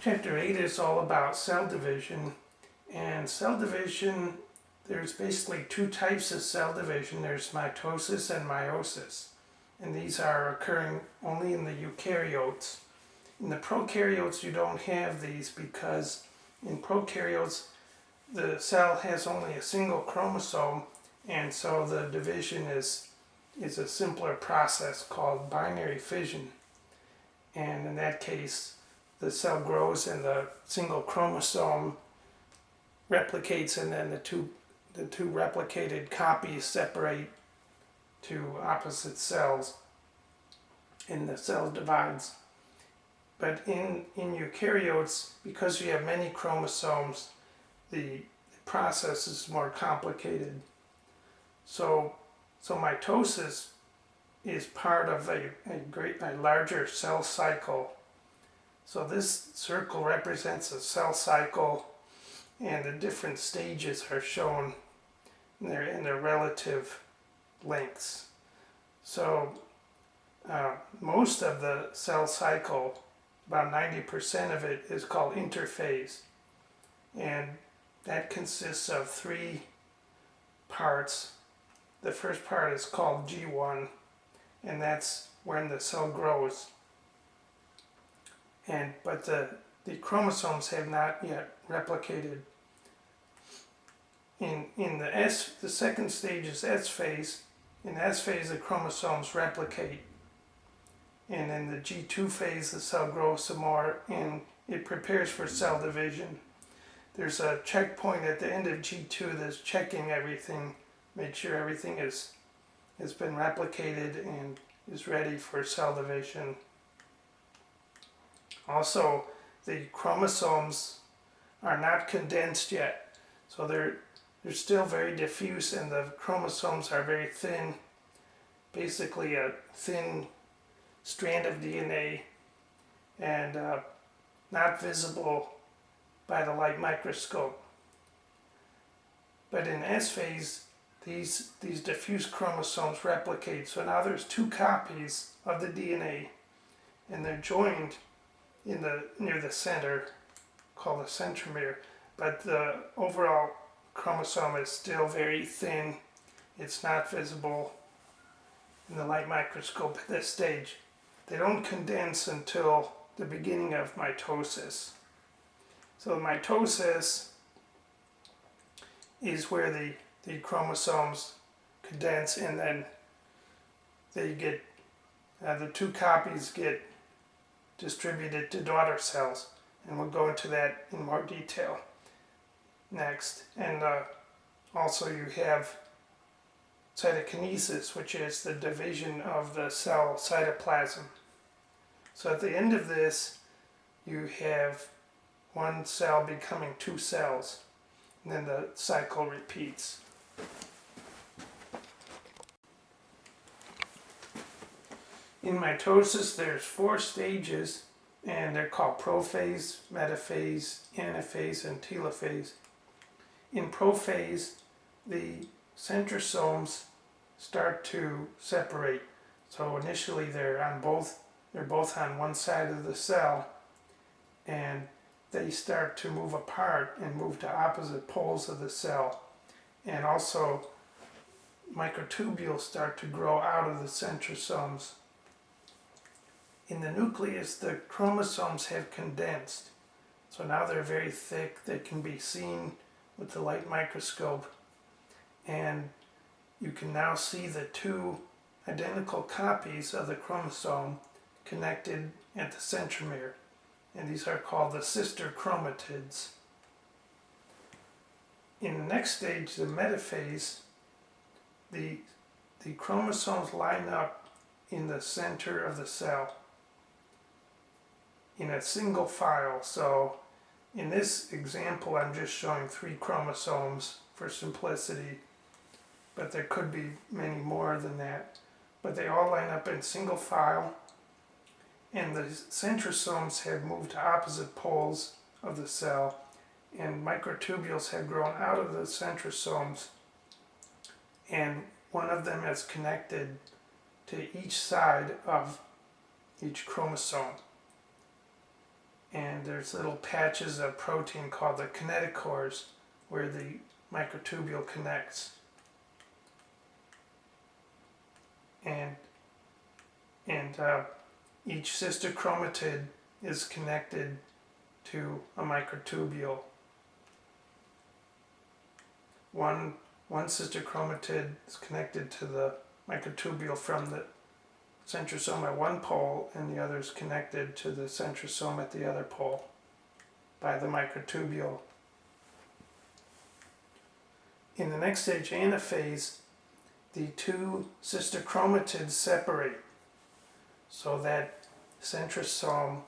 Chapter 8 is all about cell division, and cell division, there's basically two types of cell division. There's mitosis and meiosis, and these are occurring only in the eukaryotes. In the prokaryotes you don't have these because in prokaryotes the cell has only a single chromosome, and so the division is a simpler process called binary fission. And in that case the cell grows and the single chromosome replicates, and then the two replicated copies separate to opposite cells and the cell divides. But in eukaryotes, because you have many chromosomes, the process is more complicated. So mitosis is part of a larger cell cycle. So this circle represents a cell cycle, and the different stages are shown in their relative lengths. So most of the cell cycle, about 90% of it, is called interphase, and that consists of three parts. The first part is called G1, and that's when the cell grows. But the chromosomes have not yet replicated. In the second stage is S phase. In S phase the chromosomes replicate, and in the G2 phase the cell grows some more and it prepares for cell division. There's a checkpoint at the end of G2 that's checking everything, make sure everything has been replicated and is ready for cell division. Also, the chromosomes are not condensed yet, so they're still very diffuse, and the chromosomes are very thin, basically a thin strand of DNA, and not visible by the light microscope. But in S phase, these diffuse chromosomes replicate, so now there's two copies of the DNA, and they're joined near the center, called the centromere, but the overall chromosome is still very thin. It's not visible in the light microscope at this stage. They don't condense until the beginning of mitosis. So mitosis is where the chromosomes condense, and then they get the two copies get distributed to daughter cells, and we'll go into that in more detail next. And also you have cytokinesis, which is the division of the cell cytoplasm. So at the end of this you have one cell becoming two cells, and then the cycle repeats. In mitosis there's 4 stages, and they're called prophase, metaphase, anaphase, and telophase. In prophase, the centrosomes start to separate. So initially they're both on one side of the cell, and they start to move apart and move to opposite poles of the cell. And also microtubules start to grow out of the centrosomes. In the nucleus, the chromosomes have condensed, so now they're very thick. They can be seen with the light microscope, and you can now see the two identical copies of the chromosome connected at the centromere, and these are called the sister chromatids. In the next stage, the metaphase, the chromosomes line up in the center of the cell in a single file. So in this example I'm just showing 3 chromosomes for simplicity, but there could be many more than that. But they all line up in single file, and the centrosomes have moved to opposite poles of the cell, and microtubules have grown out of the centrosomes, and one of them is connected to each side of each chromosome. and there's little patches of protein called the kinetochores where the microtubule connects. And each sister chromatid is connected to a microtubule. One sister chromatid is connected to the microtubule from the centrosome at one pole, and the other is connected to the centrosome at the other pole by the microtubule. In the next stage, anaphase, the two sister chromatids separate so that centrosome,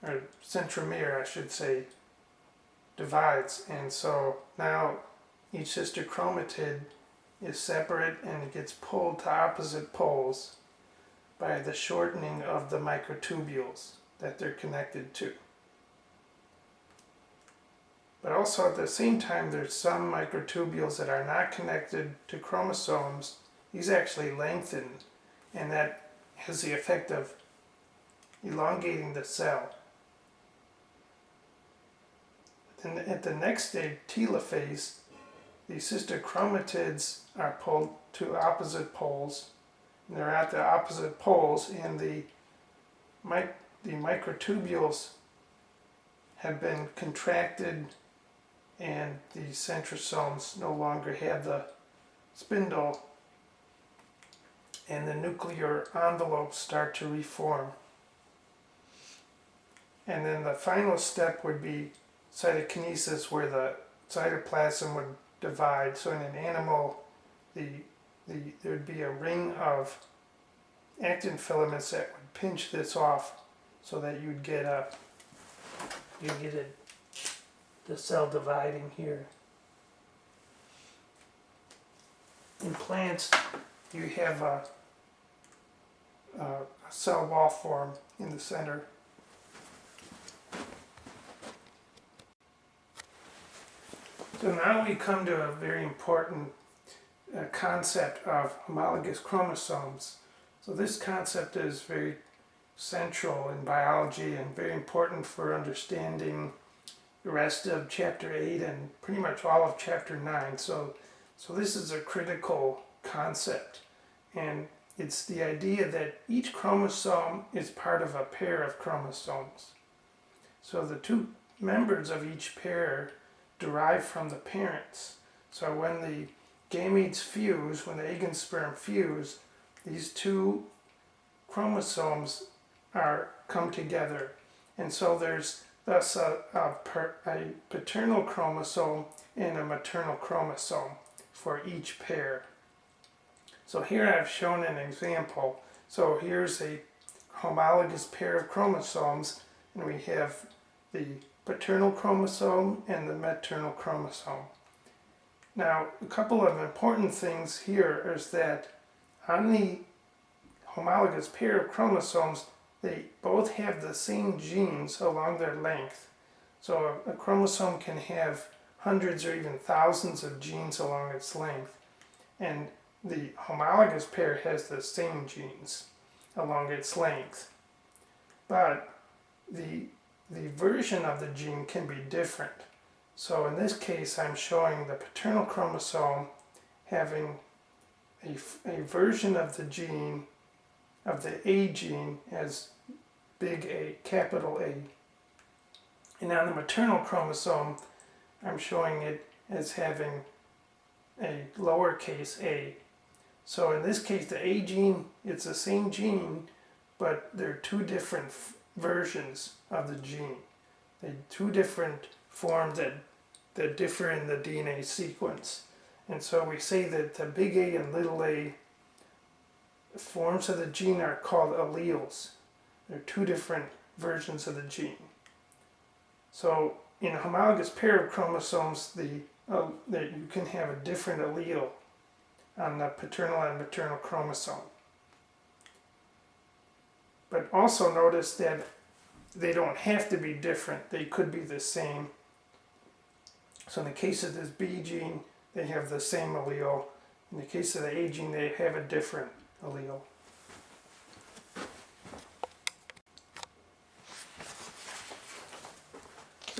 or centromere I should say, divides, and so now each sister chromatid is separate and it gets pulled to opposite poles by the shortening of the microtubules that they're connected to. But also at the same time, there's some microtubules that are not connected to chromosomes. These actually lengthen, and that has the effect of elongating the cell. Then at the next stage, telophase, the sister chromatids are pulled to opposite poles, and they're at the opposite poles, and the microtubules have been contracted, and the centrosomes no longer have the spindle, and the nuclear envelopes start to reform. And then the final step would be cytokinesis, where the cytoplasm would divide. So in an animal, there'd be a ring of actin filaments that would pinch this off, so that you'd get the cell dividing here. In plants, you have a cell wall form in the center. So now we come to a very important concept of homologous chromosomes. So this concept is very central in biology and very important for understanding the rest of chapter 8 and pretty much all of chapter 9. So this is a critical concept, and it's the idea that each chromosome is part of a pair of chromosomes. So the two members of each pair derive from the parents. So when the gametes fuse, when the egg and sperm fuse, these two chromosomes come together, and so there's thus a paternal chromosome and a maternal chromosome for each pair. So here I've shown an example. So here's a homologous pair of chromosomes, and we have the paternal chromosome and the maternal chromosome. Now, a couple of important things here is that on the homologous pair of chromosomes, they both have the same genes along their length. So a chromosome can have hundreds or even thousands of genes along its length, and the homologous pair has the same genes along its length. But the version of the gene can be different. So in this case, I'm showing the paternal chromosome having a version of the gene, of the A gene, as big A, capital A. And on the maternal chromosome, I'm showing it as having a lowercase a. So in this case, the A gene, it's the same gene, but they're two different versions of the gene. They're two different forms that differ in the DNA sequence. And so we say that the big A and little a forms of the gene are called alleles. They're two different versions of the gene. So in a homologous pair of chromosomes, that you can have a different allele on the paternal and maternal chromosome. But also notice that they don't have to be different. They could be the same. So in the case of this B gene, they have the same allele. In the case of the A gene, they have a different allele.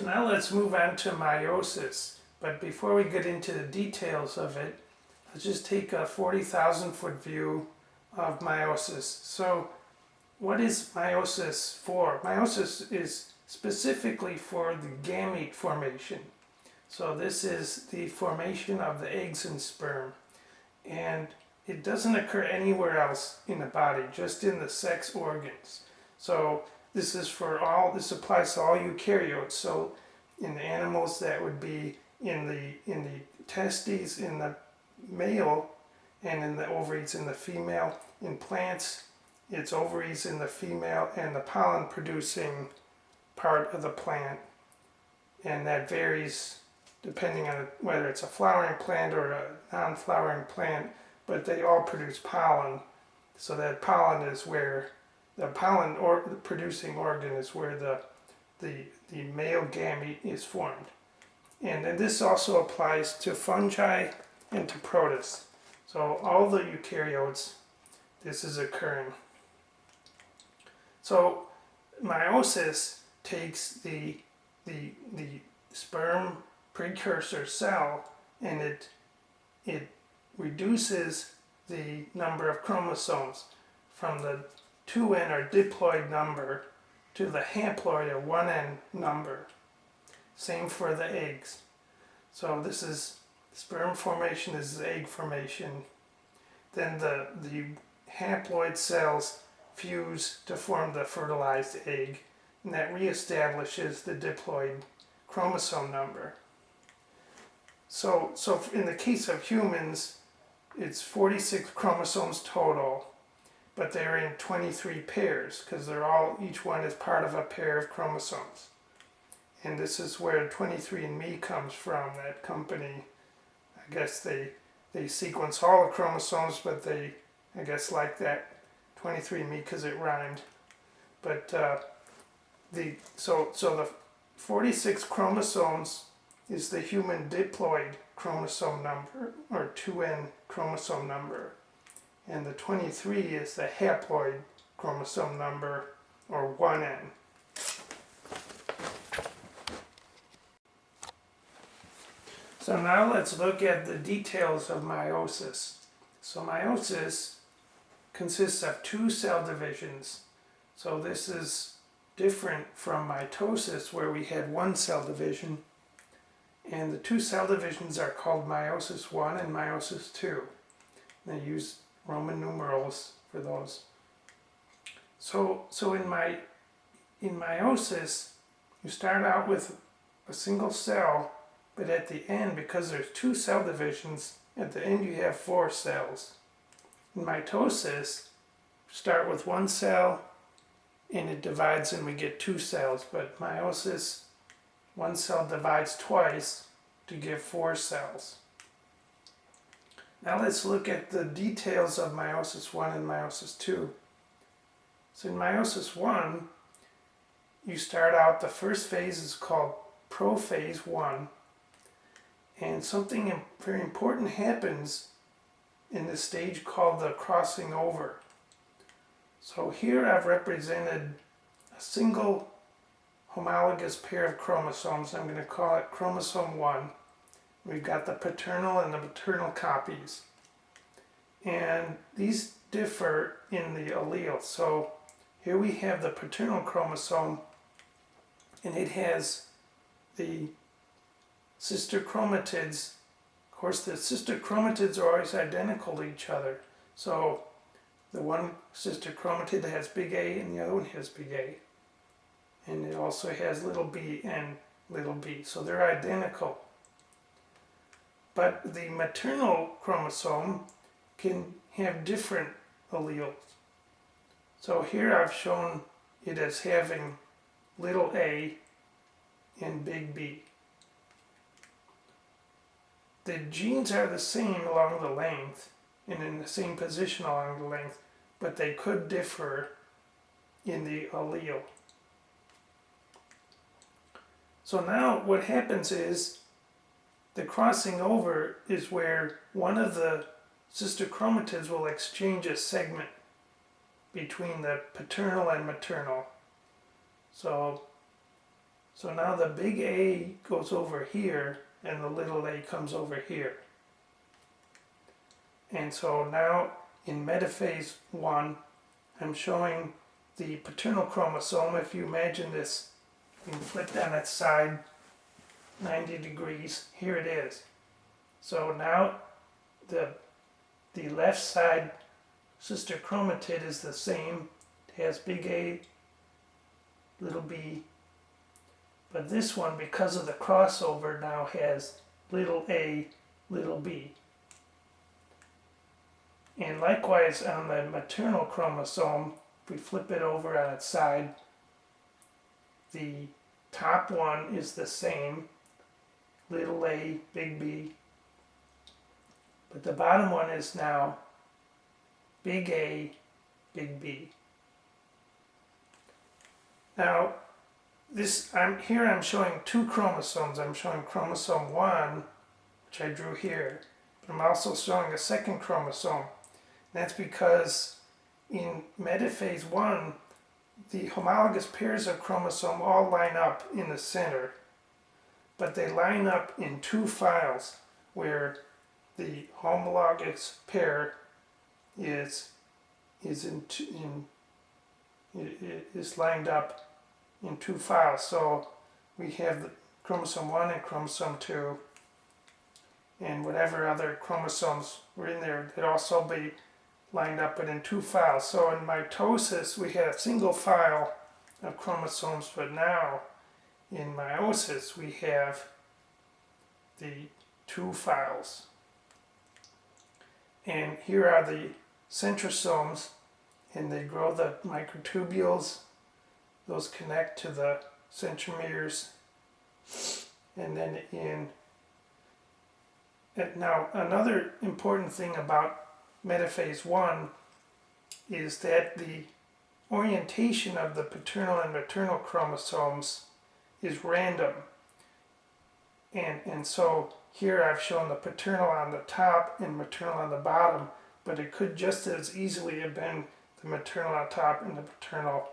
So now let's move on to meiosis. But before we get into the details of it, let's just take a 40,000 foot view of meiosis. So what is meiosis for? Meiosis is specifically for the gamete formation. So this is the formation of the eggs and sperm. And it doesn't occur anywhere else in the body, just in the sex organs. So this applies to all eukaryotes. So in the animals, that would be in the testes in the male, and in the ovaries in the female. In plants, it's ovaries in the female and the pollen producing part of the plant. And that varies depending on whether it's a flowering plant or a non-flowering plant, but they all produce pollen. So that pollen is where the pollen producing organ is where the male gamete is formed. And then this also applies to fungi and to protists. So all the eukaryotes, this is occurring. So meiosis takes the sperm precursor cell, and it reduces the number of chromosomes from the 2n or diploid number to the haploid or 1n number. Same for the eggs. So this is sperm formation, this is egg formation. Then the haploid cells fuse to form the fertilized egg, and that reestablishes the diploid chromosome number. So in the case of humans, it's 46 chromosomes total, but they're in 23 pairs because each one is part of a pair of chromosomes. And this is where 23andMe comes from, that company. I guess they sequence all the chromosomes, but they, I guess, like that 23andMe because it rhymed. But the 46 chromosomes is the human diploid chromosome number, or 2n chromosome number. And the 23 is the haploid chromosome number, or 1n. So now let's look at the details of meiosis. So meiosis consists of two cell divisions. So this is different from mitosis, where we had one cell division. And the two cell divisions are called meiosis 1 and meiosis 2. They use Roman numerals for those. So in meiosis, you start out with a single cell, but at the end, because there's two cell divisions, at the end you have 4 cells. In mitosis, start with one cell, and it divides and we get 2 cells. But meiosis, one cell divides twice to give 4 cells. Now let's look at the details of meiosis 1 and meiosis 2. So in meiosis 1, you start out, the first phase is called prophase 1, and something very important happens in this stage called the crossing over. So here I've represented a single homologous pair of chromosomes. I'm going to call it chromosome 1. We've got the paternal and the maternal copies. And these differ in the allele. So here we have the paternal chromosome, and it has the sister chromatids. Of course, the sister chromatids are always identical to each other. So the one sister chromatid has big A and the other one has big A. And it also has little b and little b. So they're identical. But the maternal chromosome can have different alleles. So here I've shown it as having little a and big B. The genes are the same along the length and in the same position along the length, but they could differ in the allele. So now what happens is the crossing over is where one of the sister chromatids will exchange a segment between the paternal and maternal. So So now the big A goes over here and the little a comes over here. And so now in metaphase 1, I'm showing the paternal chromosome. If you imagine this being flipped on its side 90 degrees, here it is. So now the left side sister chromatid is the same. It has big A, little b. But this one, because of the crossover, now has little a, little b. And likewise on the maternal chromosome, if we flip it over on its side, the top one is the same, little a, big B. But the bottom one is now big A, big B. Now, I'm showing two chromosomes. I'm showing chromosome 1, which I drew here, but I'm also showing a second chromosome. That's because in metaphase 1, the homologous pairs of chromosome all line up in the center, but they line up in two files where the homologous pair is lined up in two files. So we have the chromosome 1 and chromosome 2, and whatever other chromosomes were in there, they'd also be lined up but in two files. So in mitosis we had a single file of chromosomes, but now in meiosis we have the two files. And here are the centrosomes, and they grow the microtubules. Those connect to the centromeres. And then now another important thing about metaphase 1 is that the orientation of the paternal and maternal chromosomes is random. And so here I've shown the paternal on the top and maternal on the bottom, but it could just as easily have been the maternal on top and the paternal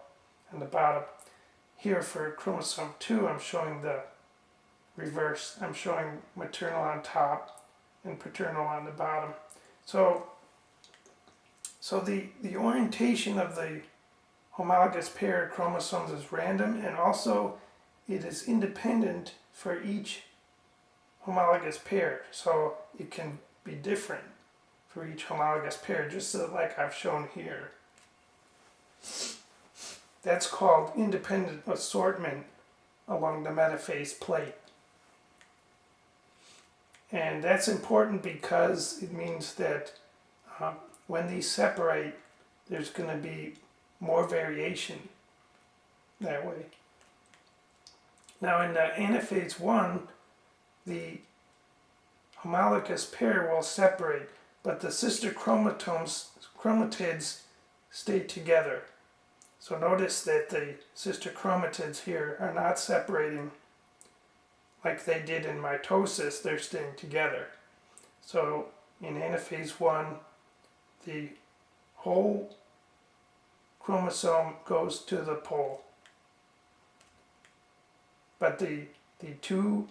on the bottom. Here for chromosome 2, I'm showing the reverse. I'm showing maternal on top and paternal on the bottom. So the orientation of the homologous pair of chromosomes is random, and also it is independent for each homologous pair. So it can be different for each homologous pair, just like I've shown here. That's called independent assortment along the metaphase plate. And that's important because it means that when these separate, there's going to be more variation that way. Now in the anaphase 1, the homologous pair will separate, but the sister chromatids stay together. So notice that the sister chromatids here are not separating like they did in mitosis. They're staying together. So in anaphase 1, the whole chromosome goes to the pole, but the two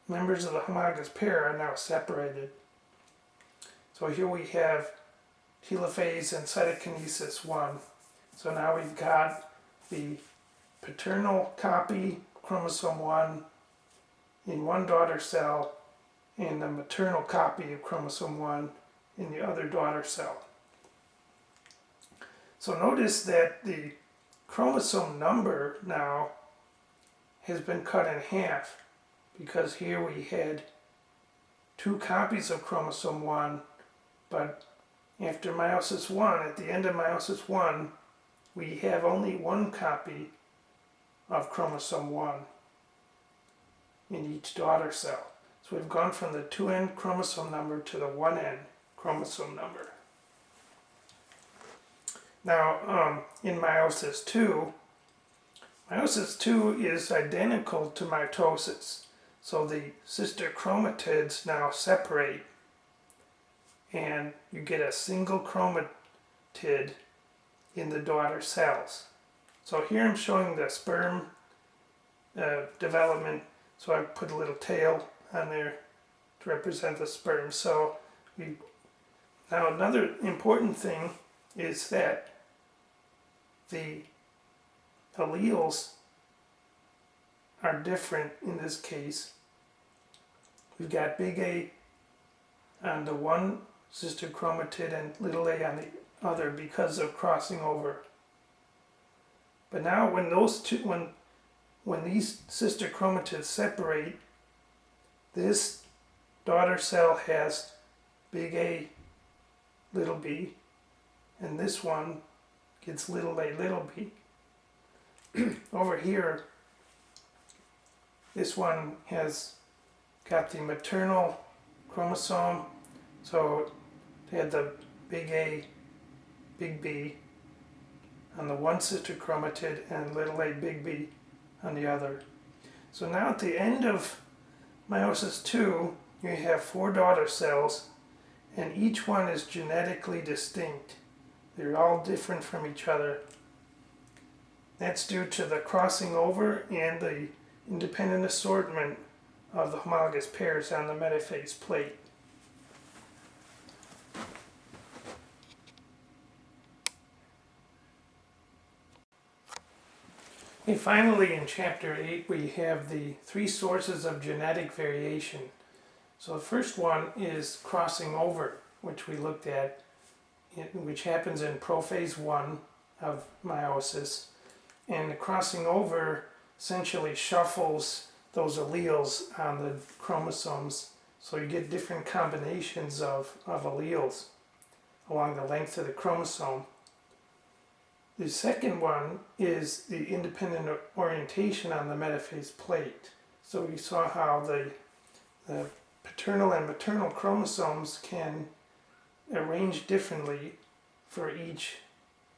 members of the homologous pair are now separated. So here we have telophase and cytokinesis 1. So now we've got the paternal copy, chromosome 1, in one daughter cell, and the maternal copy of chromosome 1 in the other daughter cell. So notice that the chromosome number now has been cut in half, because here we had two copies of chromosome 1, but after meiosis 1, at the end of meiosis 1, we have only one copy of chromosome 1 in each daughter cell. So we've gone from the 2n chromosome number to the 1n chromosome number. Now, in meiosis 2 is identical to mitosis. So the sister chromatids now separate, and you get a single chromatid in the daughter cells. So here I'm showing the sperm development. So I put a little tail on there to represent the sperm. So now another important thing is that the alleles are different in this case. We've got big A on the one sister chromatid and little a on the other because of crossing over. But now when those two, when these sister chromatids separate, this daughter cell has big A, little b, and this one gets little a, little b. Over here, this one has got the maternal chromosome, so they had the big A, big B on the one sister chromatid and little a, big B on the other. So now at the end of meiosis 2, you have 4 daughter cells, and each one is genetically distinct. They're all different from each other. That's due to the crossing over and the independent assortment of the homologous pairs on the metaphase plate. And finally, in Chapter 8, we have the 3 sources of genetic variation. So the first one is crossing over, which we looked at, which happens in prophase 1 of meiosis. And the crossing over essentially shuffles those alleles on the chromosomes, so you get different combinations of alleles along the length of the chromosome. The second one is the independent orientation on the metaphase plate. So we saw how the paternal and maternal chromosomes can arrange differently for each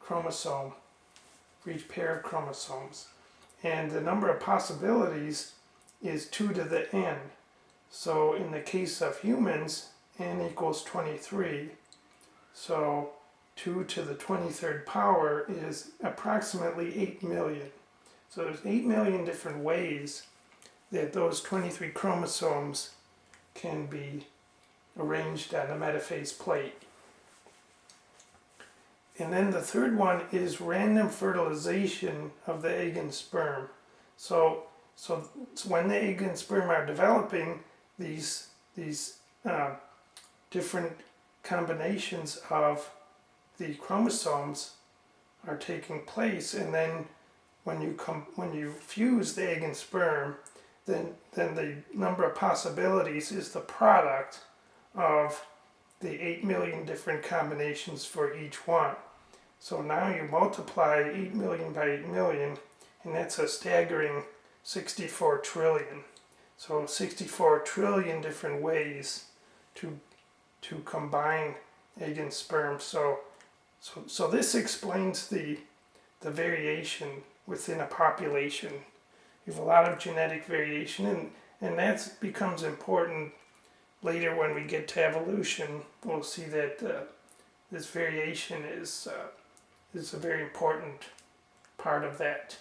chromosome, for each pair of chromosomes. And the number of possibilities is 2 to the n. So in the case of humans, n equals 23. So 2 to the 23rd power is approximately 8 million. So there's 8 million different ways that those 23 chromosomes can be arranged on the metaphase plate. And then the third one is random fertilization of the egg and sperm. So when the egg and sperm are developing, these different combinations of the chromosomes are taking place, and then when you fuse the egg and sperm, then the number of possibilities is the product of the 8 million different combinations for each one. So now you multiply 8 million by 8 million, and that's a staggering 64 trillion. So 64 trillion different ways to combine egg and sperm. So this explains the variation within a population. You have a lot of genetic variation, and that becomes important later when we get to evolution. We'll see that this variation is a very important part of that.